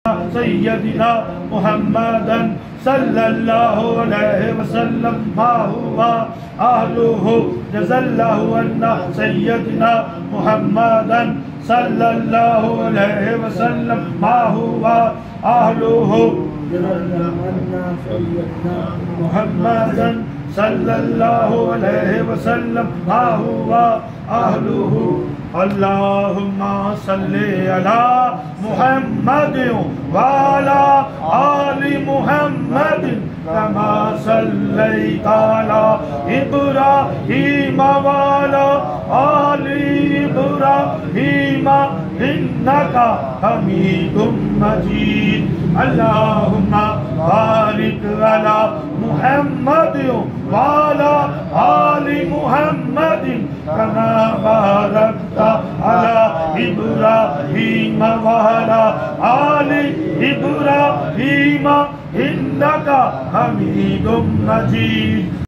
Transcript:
سيدنا محمدا صلى الله عليه وسلم ما هو أهله جزا الله عنا سيدنا محمدا صلى الله عليه وسلم ما هو أهله جزا الله عنا سيدنا محمدا صلى الله عليه وسلم ما هو أهله اللهم صل على محمد وعلى آل محمد كما صليت على إبراهيم وعلى آل إبراهيم إنك حميد مجيد اللهم بارك على محمد وعلى آل محمد كما باركت على إبراهيم وعلى آل إبراهيم إنك حميد مجيد.